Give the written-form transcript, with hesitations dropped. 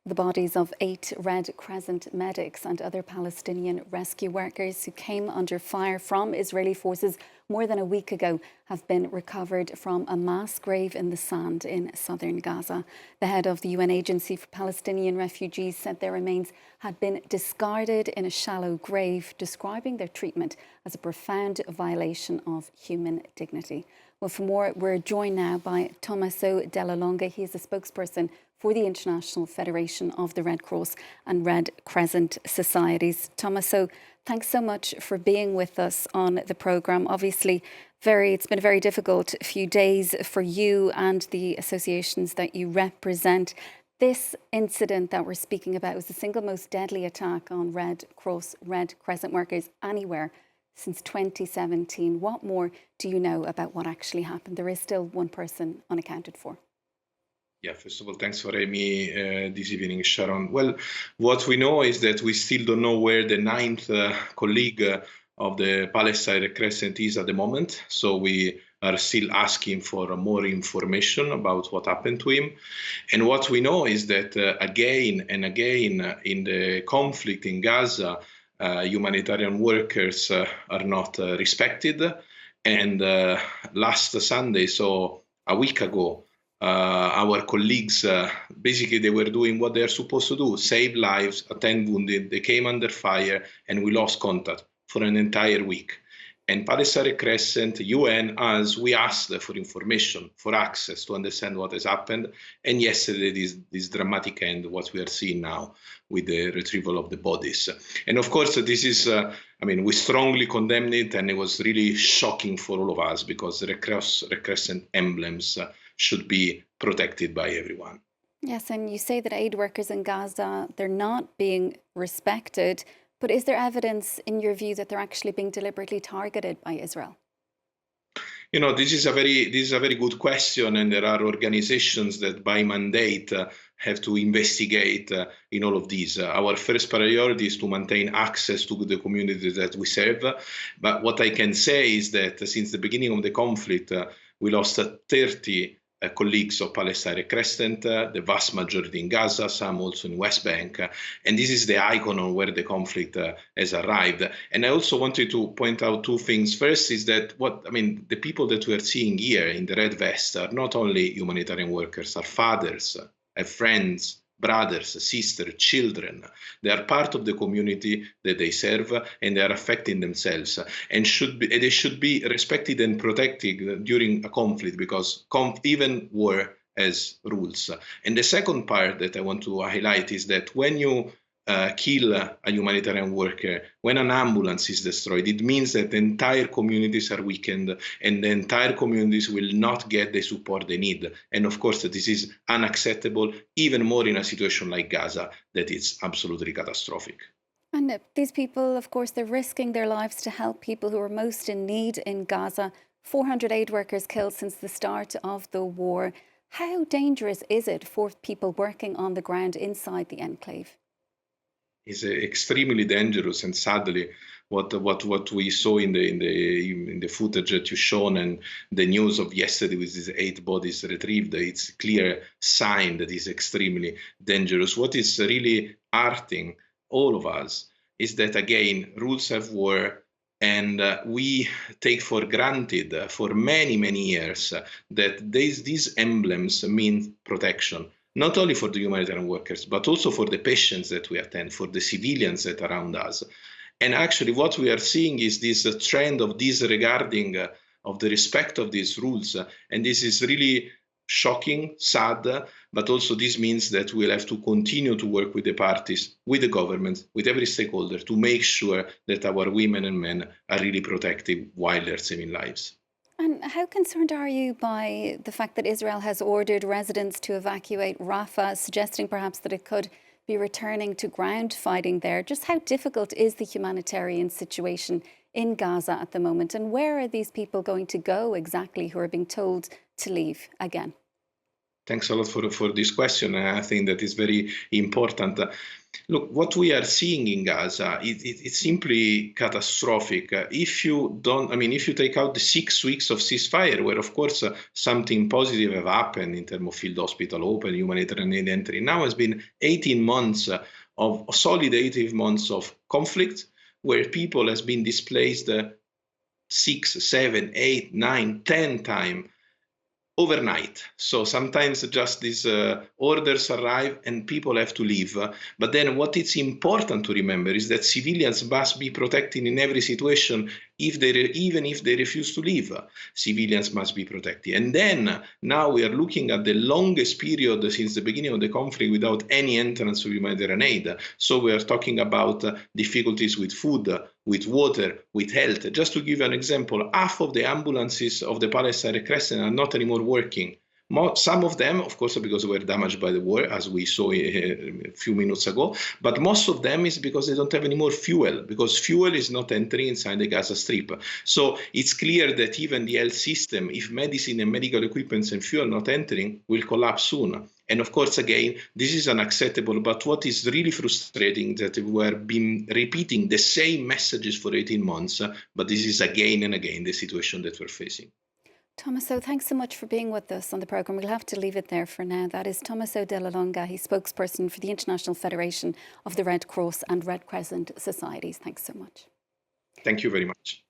The bodies of 8 Red Crescent medics and other Palestinian rescue workers who came under fire from Israeli forces more than a week ago have been recovered from a mass grave in the sand in southern Gaza. The head of the UN Agency for Palestinian Refugees said their remains had been discarded in a shallow grave, describing their treatment as a profound violation of human dignity. Well, for more, we're joined now by Tommaso Della Longa. He is a spokesperson for the International Federation of the Red Cross and Red Crescent Societies. Tommaso, thanks so much for being with us on the programme. Obviously, it's been a very difficult few days for you and the associations that you represent. This incident that we're speaking about was the single most deadly attack on Red Cross, Red Crescent workers anywhere since 2017. What more do you know about what actually happened? There is still one person unaccounted for. Yeah, first of all, thanks for having me this evening, Sharon. Well, what we know is that we still don't know where the 9th colleague of the Palestine Red Crescent is at the moment. So we are still asking for more information about what happened to him. And what we know is that again and again in the conflict in Gaza, humanitarian workers are not respected. And last Sunday, so a week ago, our colleagues, basically they were doing what they're supposed to do, save lives, attend wounded. They came under fire and we lost contact for an entire week. And Palestine Red Crescent, UN, we asked for information, for access to understand what has happened. And yesterday, this dramatic end, what we are seeing now with the retrieval of the bodies. And of course, this is, we strongly condemn it, and it was really shocking for all of us because the Red Crescent emblems should be protected by everyone. Yes, and you say that aid workers in Gaza, they're not being respected. But is there evidence, in your view, that they're actually being deliberately targeted by Israel? You know, this is a very good question, and there are organizations that by mandate have to investigate in all of these. Our first priority is to maintain access to the communities that we serve. But what I can say is that since the beginning of the conflict, we lost 30 colleagues of Palestine Red Crescent, the vast majority in Gaza, some also in West Bank. And this is the icon on where the conflict has arrived. And I also wanted to point out two things. First is that the people that we are seeing here in the red vest are not only humanitarian workers, are fathers, are friends, brothers, sisters, children. They are part of the community that they serve, and they are affecting themselves. And they should be respected and protected during a conflict, because even war has rules. And the second part that I want to highlight is that when you kill a humanitarian worker, when an ambulance is destroyed, it means that the entire communities are weakened and the entire communities will not get the support they need. And of course, this is unacceptable, even more in a situation like Gaza, that is absolutely catastrophic. And these people, of course, they're risking their lives to help people who are most in need in Gaza. 400 aid workers killed since the start of the war. How dangerous is it for people working on the ground inside the enclave? Is extremely dangerous, and sadly, what we saw in the footage that you've shown and the news of yesterday with these 8 bodies retrieved, it's a clear sign that is extremely dangerous. What is really hurting all of us is that, again, rules of war, and we take for granted for many years that these emblems mean protection. Not only for the humanitarian workers, but also for the patients that we attend, for the civilians that are around us. And actually what we are seeing is this trend of disregarding of the respect of these rules. And this is really shocking, sad, but also this means that we'll have to continue to work with the parties, with the government, with every stakeholder to make sure that our women and men are really protected while they're saving lives. And how concerned are you by the fact that Israel has ordered residents to evacuate Rafah, suggesting perhaps that it could be returning to ground fighting there? Just how difficult is the humanitarian situation in Gaza at the moment? And where are these people going to go exactly who are being told to leave again? Thanks a lot for this question. I think that is very important. Look, what we are seeing in Gaza, it's simply catastrophic. If you take out the 6 weeks of ceasefire, where of course something positive have happened in terms of field hospital open, humanitarian aid entry, now has been 18 months of solid 18 months of conflict, where people has been displaced 6, 7, 8, 9, 10 times overnight. So sometimes just these orders arrive and people have to leave. But then what is important to remember is that civilians must be protected in every situation, even if they refuse to leave. Civilians must be protected. And then now we are looking at the longest period since the beginning of the conflict without any entrance of humanitarian aid. So we are talking about difficulties with food, with water, with health. Just to give you an example, half of the ambulances of the Palestine Red Crescent are not anymore working. Some of them, of course, because they were damaged by the war, as we saw a few minutes ago, but most of them is because they don't have any more fuel, because fuel is not entering inside the Gaza Strip. So it's clear that even the health system, if medicine and medical equipment and fuel not entering, will collapse soon. And of course, again, this is unacceptable. But what is really frustrating that we have been repeating the same messages for 18 months, but this is again and again the situation that we're facing. Tommaso, thanks so much for being with us on the programme. We'll have to leave it there for now. That is Tommaso Della Longa. He's spokesperson for the International Federation of the Red Cross and Red Crescent Societies. Thanks so much. Thank you very much.